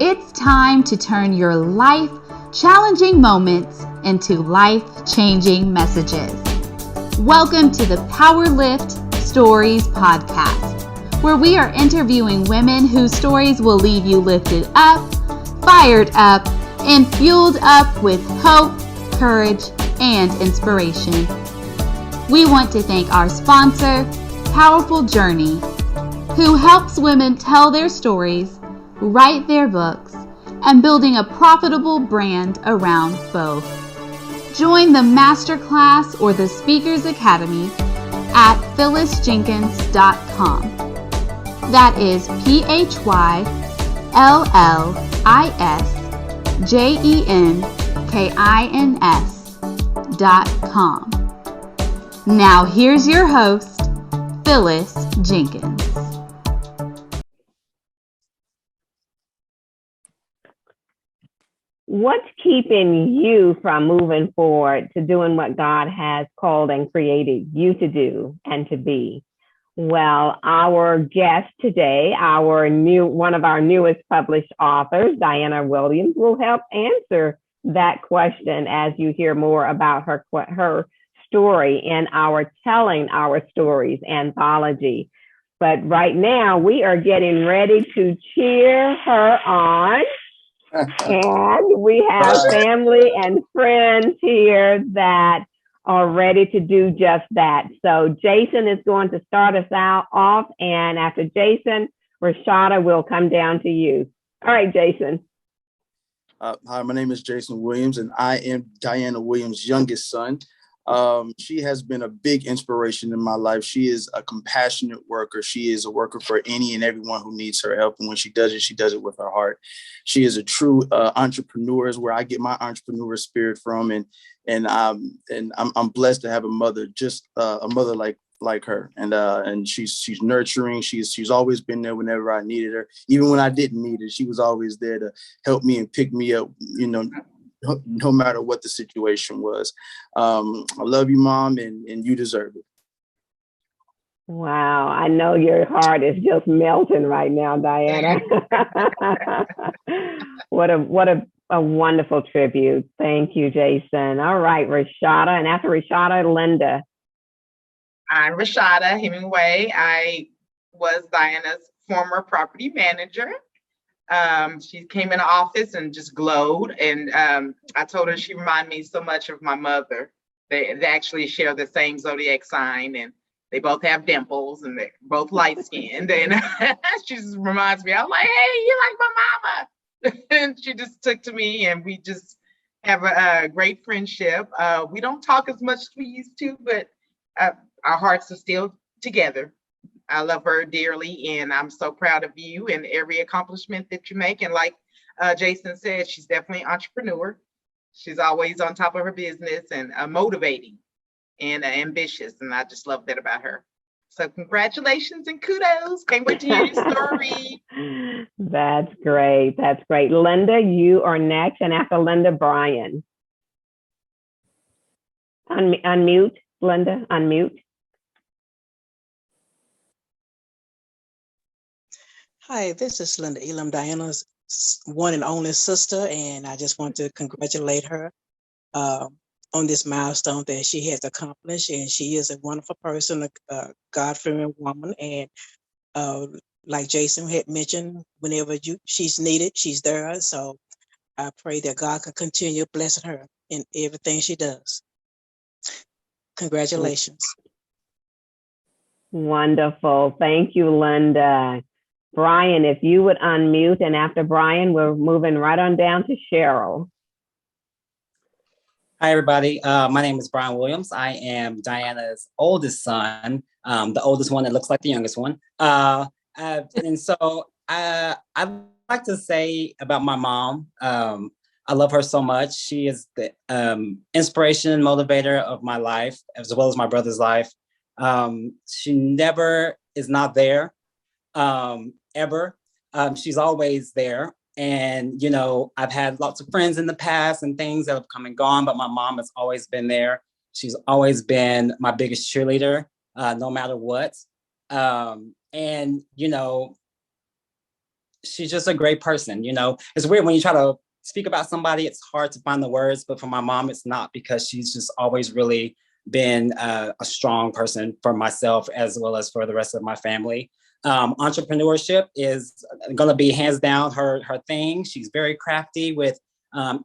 It's time to turn your life-challenging moments into life-changing messages. Welcome to the Power Lift Stories podcast, where we are interviewing women whose stories will leave you lifted up, fired up, and fueled up with hope, courage, and inspiration. We want to thank our sponsor, Powerful Journey, who helps women tell their stories, write their books, and building a profitable brand around both. Join the masterclass or the Speakers Academy at phyllisjenkins.com. That is PHYLLISJENKINS.com. Now here's your host, Phyllis Jenkins. What's keeping you from moving forward to doing what God has called and created you to do and to be? Well, our guest today, one of our newest published authors, Diana Williams, will help answer that question as you hear more about her story in our Telling Our Stories anthology. But right now, we are getting ready to cheer her on. And we have family and friends here that are ready to do just that. So Jason is going to start us off, and after Jason, Rashada will come down to you. All right, Jason. Hi, my name is Jason Williams, and I am Diana Williams' youngest son. She has been a big inspiration in my life. She is a compassionate worker. She is a worker for any and everyone who needs her help. And when she does it with her heart. She is a true entrepreneur, is where I get my entrepreneur spirit from. And I'm blessed to have a mother, just a mother like her. And she's nurturing. She's always been there whenever I needed her. Even when I didn't need her, she was always there to help me and pick me up, no matter what the situation was. I love you, Mom, and you deserve it. Wow, I know your heart is just melting right now, Diana. What a wonderful tribute. Thank you, Jason. All right, Rashada, and after Rashada, Linda. I'm Rashada Hemingway. I was Diana's former property manager. She came in the office and just glowed, and I told her she reminded me so much of my mother. They actually share the same zodiac sign, and they both have dimples, and they're both light-skinned. And she just reminds me, I'm like, hey, you're like my mama. And she just took to me, and we just have a great friendship. We don't talk as much as we used to, but our hearts are still together. I love her dearly, and I'm so proud of you and every accomplishment that you make. And like Jason said, she's definitely an entrepreneur. She's always on top of her business and motivating and ambitious, and I just love that about her. So congratulations and kudos. Can't wait to hear your story. That's great. That's great. Linda, you are next, and after Linda, Brian. Unmute, Linda, unmute. Hi, this is Linda Elam, Diana's one and only sister, and I just want to congratulate her on this milestone that she has accomplished. And she is a wonderful person, a God-fearing woman, and like Jason had mentioned, whenever she's needed, she's there. So I pray that God can continue blessing her in everything she does. Congratulations. Wonderful. Thank you, Linda. Brian, if you would unmute, and after Brian, we're moving right on down to Cheryl. Hi, everybody. My name is Brian Williams. I am Diana's oldest son, the oldest one that looks like the youngest one. And so I'd like to say about my mom, I love her so much. She is the inspiration and motivator of my life, as well as my brother's life. She never is not there, ever. She's always there. And, I've had lots of friends in the past and things that have come and gone, but my mom has always been there. She's always been my biggest cheerleader, no matter what. And, she's just a great person. You know, it's weird when you try to speak about somebody, it's hard to find the words, but for my mom, it's not, because she's just always really been a strong person for myself as well as for the rest of my family. Entrepreneurship is going to be hands down her thing. She's very crafty with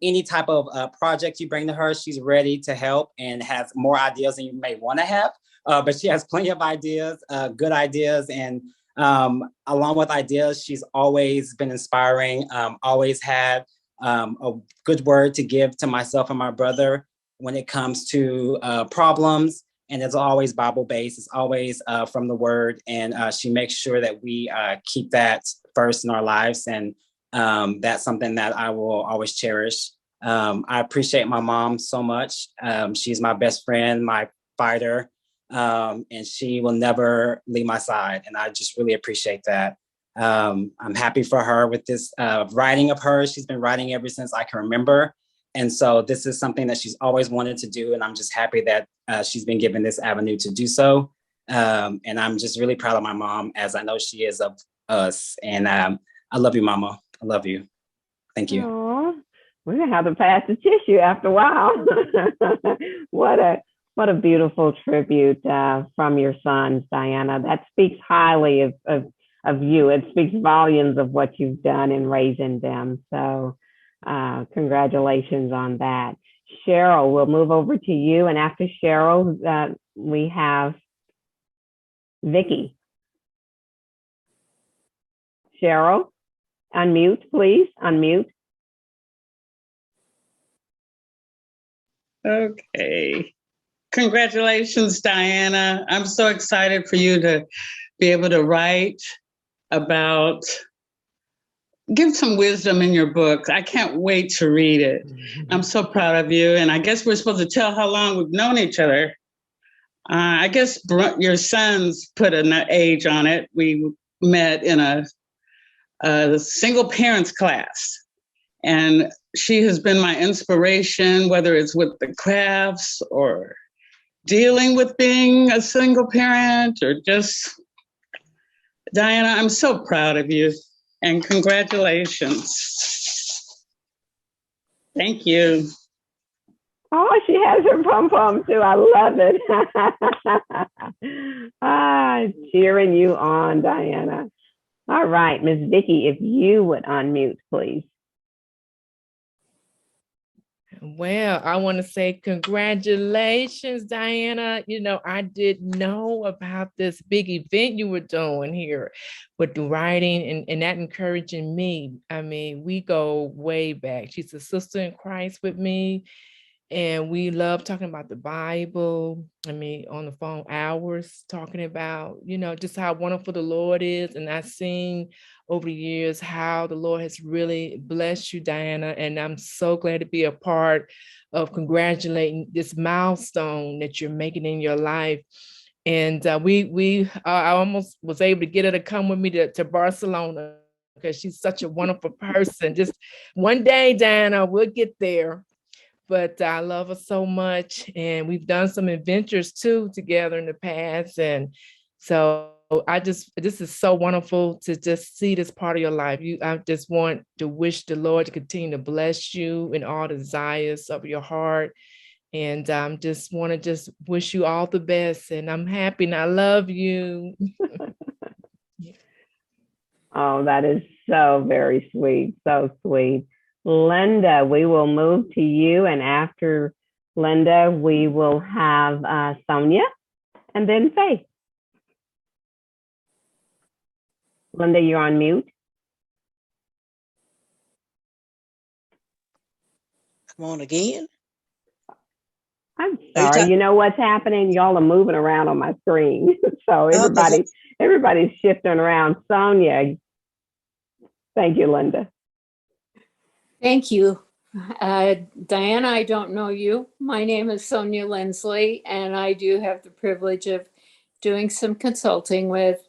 any type of project you bring to her. She's ready to help and has more ideas than you may want to have, but she has plenty of ideas, good ideas. And along with ideas, she's always been inspiring, always had a good word to give to myself and my brother when it comes to problems. And it's always Bible-based. It's always from the word. And she makes sure that we keep that first in our lives. And that's something that I will always cherish. I appreciate my mom so much. She's my best friend, my fighter, and she will never leave my side. And I just really appreciate that. I'm happy for her with this writing of hers. She's been writing ever since I can remember. And so this is something that she's always wanted to do. And I'm just happy that she's been given this avenue to do so. And I'm just really proud of my mom, as I know she is of us. And I love you, Mama. I love you. Thank you. Aww. We're going to have to pass the tissue after a while. What a beautiful tribute from your sons, Diana. That speaks highly of you. It speaks volumes of what you've done in raising them. So congratulations on that. Cheryl, we'll move over to you. And after Cheryl, we have Vicki. Cheryl, unmute, please. Unmute. Okay. Congratulations, Diana. I'm so excited for you to be able to write about, give some wisdom in your book. I can't wait to read it. I'm so proud of you. And I guess we're supposed to tell how long we've known each other. I guess your sons put an age on it. We met in a single parents class. And she has been my inspiration, whether it's with the crafts or dealing with being a single parent or just, Diana, I'm so proud of you and congratulations. Thank you. Oh, she has her pom-pom too. I love it. Cheering you on, Diana. All right, Ms. Vicki, if you would unmute, please. Well, I want to say congratulations, Diana. You know, I didn't know about this big event you were doing here with the writing and that encouraging me. I mean, we go way back. She's a sister in Christ with me. And we love talking about the Bible. I mean, on the phone hours, talking about, you know, just how wonderful the Lord is. And I've seen over the years how the Lord has really blessed you, Diana. And I'm so glad to be a part of congratulating this milestone that you're making in your life. And I almost was able to get her to come with me to Barcelona because she's such a wonderful person. Just one day, Diana, we'll get there. But I love her so much. And we've done some adventures too together in the past. And so this is so wonderful to just see this part of your life. I just want to wish the Lord to continue to bless you in all the desires of your heart. And just want to wish you all the best. And I'm happy and I love you. Oh, that is so very sweet. So sweet. Linda, we will move to you. And after Linda, we will have Sonia and then Faye. Linda, you're on mute. Come on again. I'm sorry. You know what's happening? Y'all are moving around on my screen. So everybody's shifting around. Sonia. Thank you, Linda. Thank you. Diana, I don't know you. My name is Sonia Lindsley, and I do have the privilege of doing some consulting with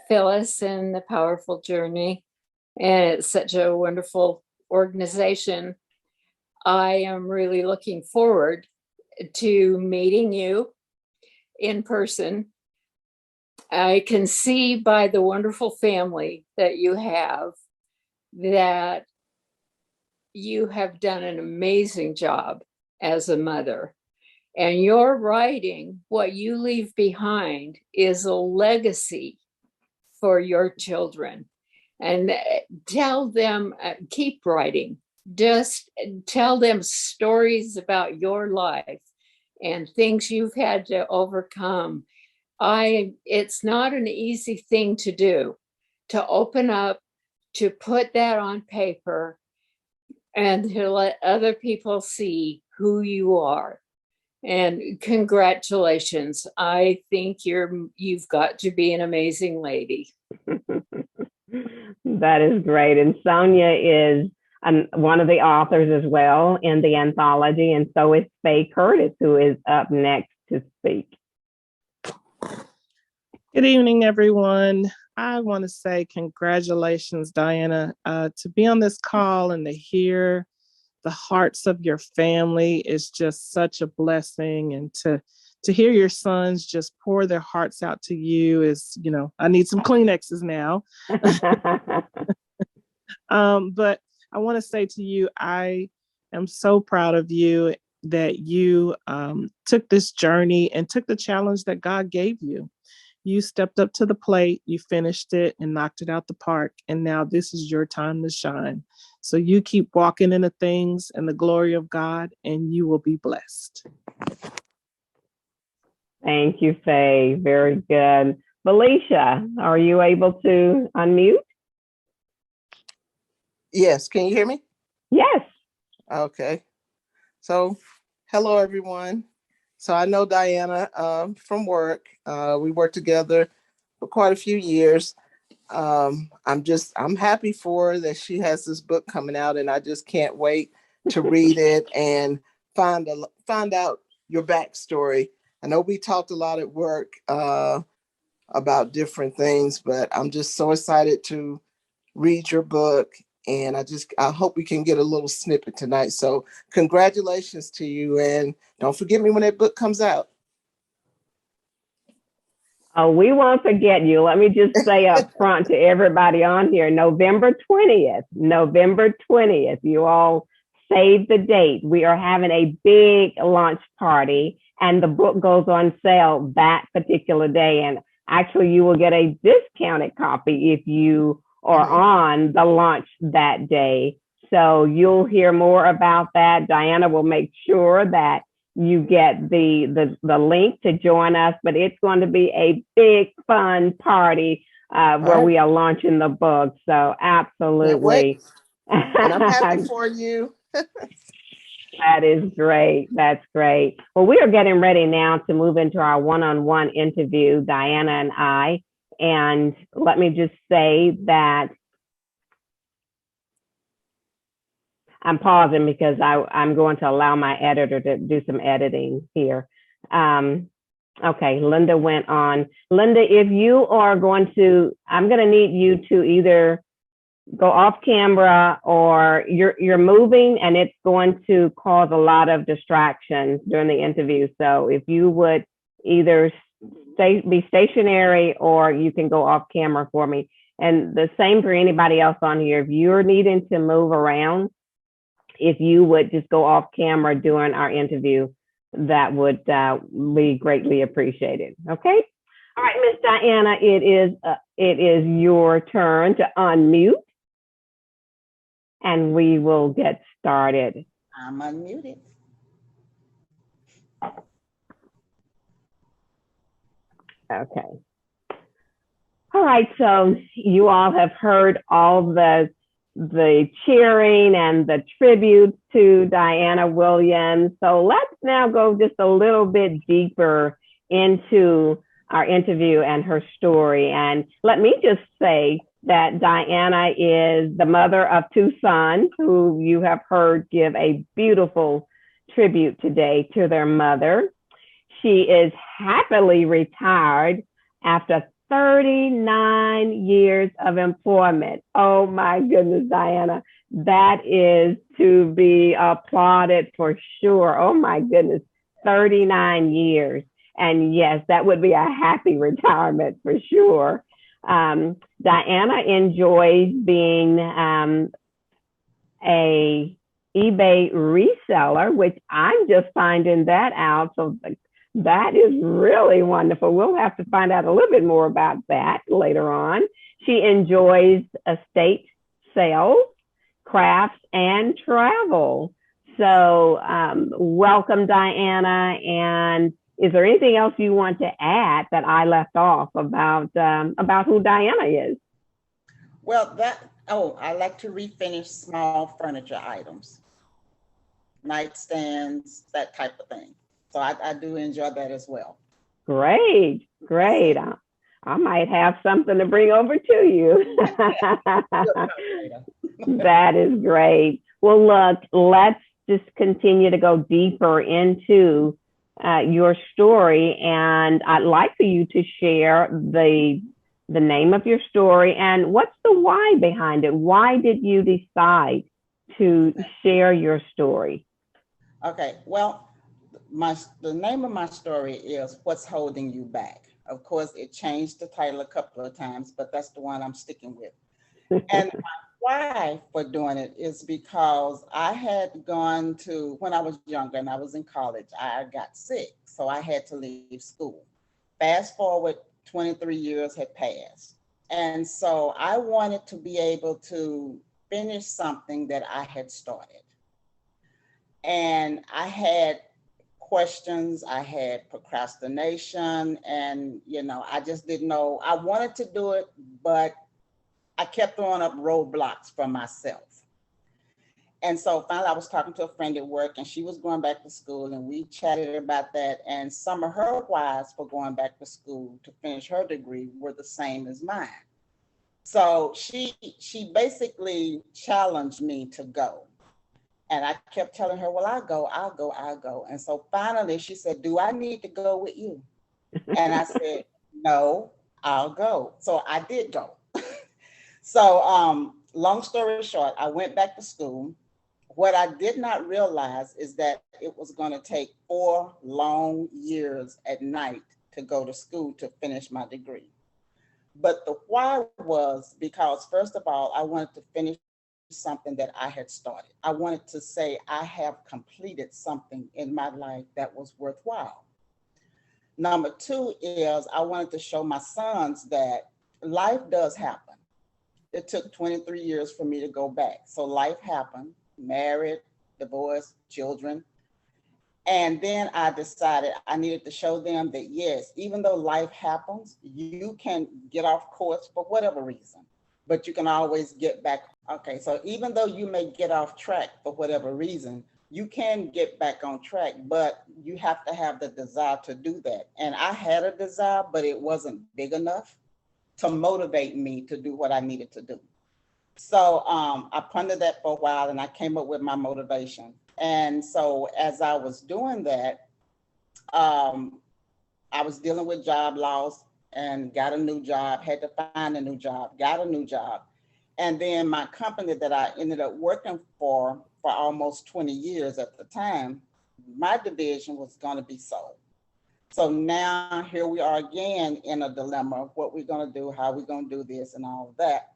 Phyllis and the Powerful Journey. And it's such a wonderful organization. I am really looking forward to meeting you in person. I can see by the wonderful family that you have that you have done an amazing job as a mother. And your writing, what you leave behind, is a legacy for your children. And tell them, keep writing. Just tell them stories about your life and things you've had to overcome. It's not an easy thing to do, to open up, to put that on paper, and to let other people see who you are. And congratulations. I think you've got to be an amazing lady. That is great. And Sonia is one of the authors as well in the anthology, and so is Faye Curtis, who is up next to speak. Good evening, everyone. I want to say congratulations, Diana, to be on this call and to hear the hearts of your family is just such a blessing. And to hear your sons just pour their hearts out to you is, I need some Kleenexes now. But I want to say to you, I am so proud of you that you took this journey and took the challenge that God gave you. You stepped up to the plate, you finished it and knocked it out the park. And now this is your time to shine. So you keep walking into things and the glory of God, and you will be blessed. Thank you, Faye. Very good. Felicia, are you able to unmute? Yes. Can you hear me? Yes. Okay. So, hello, everyone. So I know Diana from work. We worked together for quite a few years. I'm happy for her that she has this book coming out, and I just can't wait to read it and find out your backstory. I know we talked a lot at work about different things, but I'm just so excited to read your book. And I hope we can get a little snippet tonight. So congratulations to you. And don't forget me when that book comes out. Oh, we won't forget you. Let me just say up front to everybody on here, November 20th, you all save the date. We are having a big launch party and the book goes on sale that particular day. And actually you will get a discounted copy if you are on the launch that day. So you'll hear more about that. Diana will make sure that you get the link to join us, but it's going to be a big fun party where we are launching the book. So absolutely. And I'm happy for you. That is great. That's great. Well, we are getting ready now to move into our one-on-one interview, Diana and I. And let me just say that I'm pausing because I'm going to allow my editor to do some editing here. Okay, Linda went on. Linda, if you are going to, I'm going to need you to either go off camera or you're moving and it's going to cause a lot of distractions during the interview. So if you would either be stationary or you can go off camera for me. And the same for anybody else on here. If you're needing to move around, if you would just go off camera during our interview, that would be greatly appreciated. Okay. All right, Miss Diana, it is your turn to unmute, and we will get started. I'm unmuted. Okay. All right. So you all have heard all the cheering and the tributes to Diana Williams. So let's now go just a little bit deeper into our interview and her story. And let me just say that Diana is the mother of two sons who you have heard give a beautiful tribute today to their mother. She is happily retired after 39 years of employment. Oh my goodness, Diana, that is to be applauded for sure. Oh my goodness, 39 years. And yes, that would be a happy retirement for sure. Diana enjoys being a eBay reseller, which I'm just finding that out. So that is really wonderful. We'll have to find out a little bit more about that later on. She enjoys estate sales, crafts, and travel. So welcome, Diana. And is there anything else you want to add that I left off about who Diana is? Well, I like to refinish small furniture items, nightstands, that type of thing. So I do enjoy that as well. Great. I might have something to bring over to you. That is great. Well, look, let's just continue to go deeper into your story. And I'd like for you to share the name of your story and what's the why behind it. Why did you decide to share your story? Okay, well, the name of my story is What's Holding You Back. Of course, it changed the title a couple of times, but that's the one I'm sticking with. And my why for doing it is because I had gone to, when I was younger and I was in college, I got sick, so I had to leave school. Fast forward, 23 years had passed. And so I wanted to be able to finish something that I had started. And I had questions, I had procrastination, and I just didn't know. I wanted to do it, but I kept throwing up roadblocks for myself. And so finally I was talking to a friend at work and she was going back to school and we chatted about that. And some of her whys for going back to school to finish her degree were the same as mine. So she basically challenged me to go. And I kept telling her, well, I'll go. And so finally she said, do I need to go with you? And I said, no, I'll go. So I did go. So long story short, I went back to school. What I did not realize is that it was going to take 4 long years at night to go to school to finish my degree. But the why was because, first of all, I wanted to finish something that I had started. I wanted to say I have completed something in my life that was worthwhile. Number 2 is I wanted to show my sons that life does happen. It took 23 years for me to go back. So life happened, married, divorced, children. And then I decided I needed to show them that, yes, even though life happens, you can get off course for whatever reason, but you can always get back. Okay, so even though you may get off track for whatever reason, you can get back on track, but you have to have the desire to do that. And I had a desire, but it wasn't big enough to motivate me to do what I needed to do. So I pondered that for a while and I came up with my motivation. And so as I was doing that, I was dealing with job loss and got a new job, had to find a new job, got a new job. And then my company that I ended up working for almost 20 years at the time, my division was going to be sold. So now here we are again in a dilemma of what we're going to do, how we're going to do this and all of that.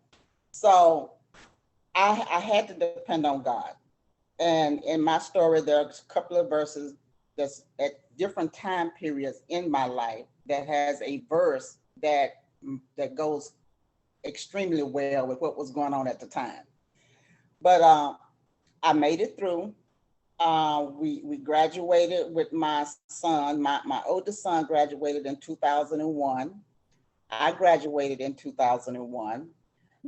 So I had to depend on God. And in my story, there's a couple of verses that's at different time periods in my life that has a verse that goes extremely well with what was going on at the time. But I made it through. We graduated with my son. My oldest son graduated in 2001. I graduated in 2001.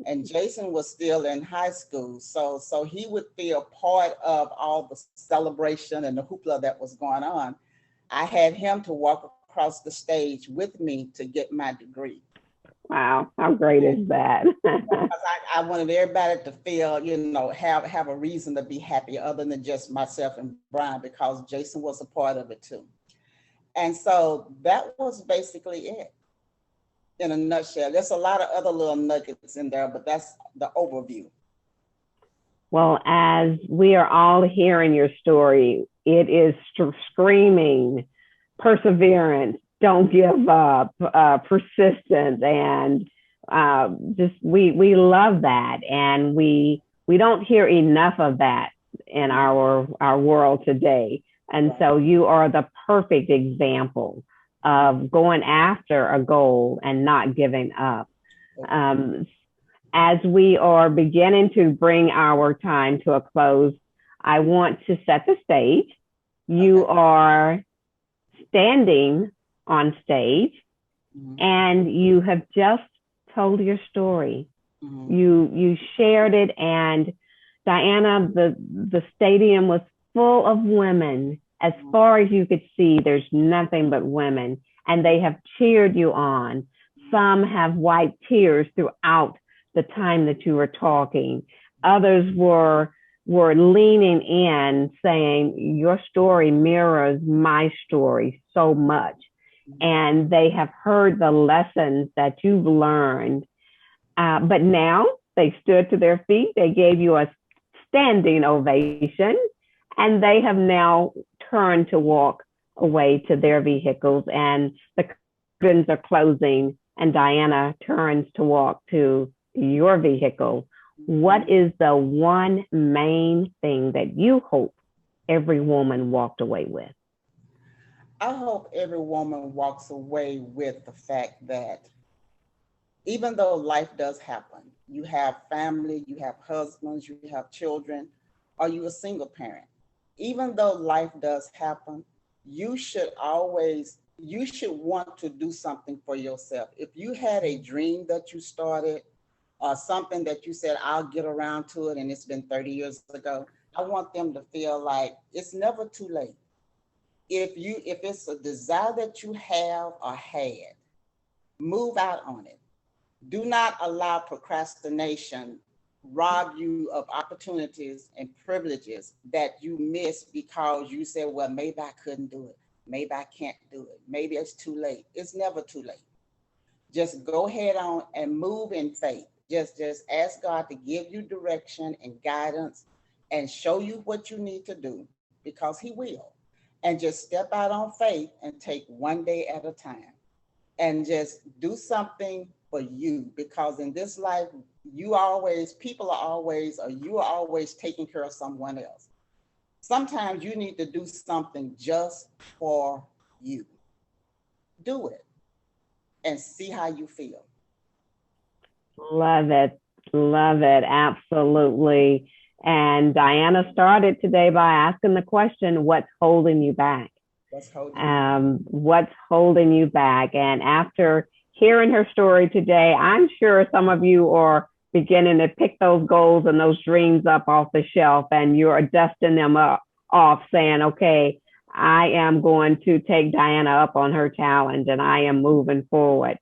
And Jason was still in high school. So he would feel part of all the celebration and the hoopla that was going on. I had him to walk across the stage with me to get my degree. Wow, how great is that? I wanted everybody to feel, have a reason to be happy other than just myself and Brian, because Jason was a part of it too. And so that was basically it in a nutshell. There's a lot of other little nuggets in there, but that's the overview. Well, as we are all hearing your story, it is screaming perseverance, don't give up, persistence, and we love that, and we don't hear enough of that in our world today. And so you are the perfect example of going after a goal and not giving up. As we are beginning to bring our time to a close, I want to set the stage. You are standing on stage, and you have just told your story. You shared it, and Diana, the stadium was full of women. As far as you could see, there's nothing but women, and they have cheered you on. Some have wiped tears throughout the time that you were talking. Others were leaning in, saying, your story mirrors my story so much. And they have heard the lessons that you've learned. But now they stood to their feet. They gave you a standing ovation, and they have now turned to walk away to their vehicles, and the curtains are closing, and Diana turns to walk to your vehicle. What is the one main thing that you hope every woman walked away with? I hope every woman walks away with the fact that even though life does happen, you have family, you have husbands, you have children, or you're a single parent. Even though life does happen, you should want to do something for yourself. If you had a dream that you started, or something that you said, I'll get around to it, and it's been 30 years ago, I want them to feel like it's never too late. If it's a desire that you have or had, move out on it. Do not allow procrastination rob you of opportunities and privileges that you miss because you said, well, maybe I couldn't do it. Maybe I can't do it. Maybe it's too late. It's never too late. Just go ahead on and move in faith. Just ask God to give you direction and guidance and show you what you need to do, because he will. And just step out on faith and take one day at a time and just do something for you, because in this life, you are always taking care of someone else. Sometimes you need to do something just for you. Do it and see how you feel. Love it. Absolutely. And Diana started today by asking the question, what's holding you back? What's holding you back? And after hearing her story today, I'm sure some of you are beginning to pick those goals and those dreams up off the shelf, and you're dusting them off, saying, okay, I am going to take Diana up on her challenge, and I am moving forward.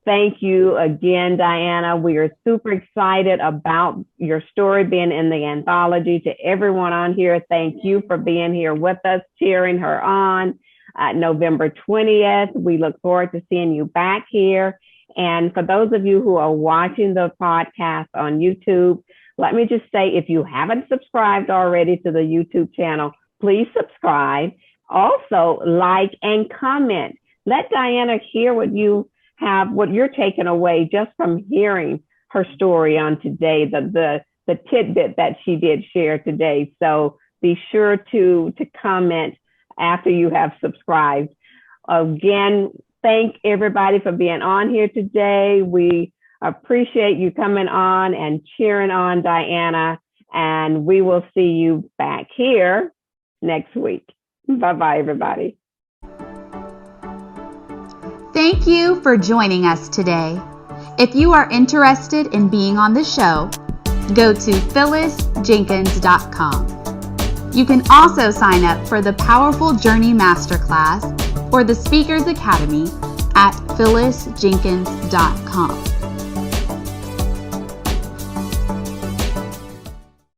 Thank you again, Diana. We are super excited about your story being in the anthology. To everyone on here, thank you for being here with us, cheering her on. November 20th, we look forward to seeing you back here. And for those of you who are watching the podcast on YouTube, let me just say, if you haven't subscribed already to the YouTube channel, please subscribe. Also, like and comment. Let Diana hear what you're taking away just from hearing her story on today, the tidbit that she did share today. So be sure to comment after you have subscribed. Again, thank everybody for being on here today. We appreciate you coming on and cheering on Diana, and we will see you back here next week. Bye-bye, everybody. Thank you for joining us today. If you are interested in being on the show, go to phyllisjenkins.com. You can also sign up for the Powerful Journey Masterclass or the Speakers Academy at phyllisjenkins.com.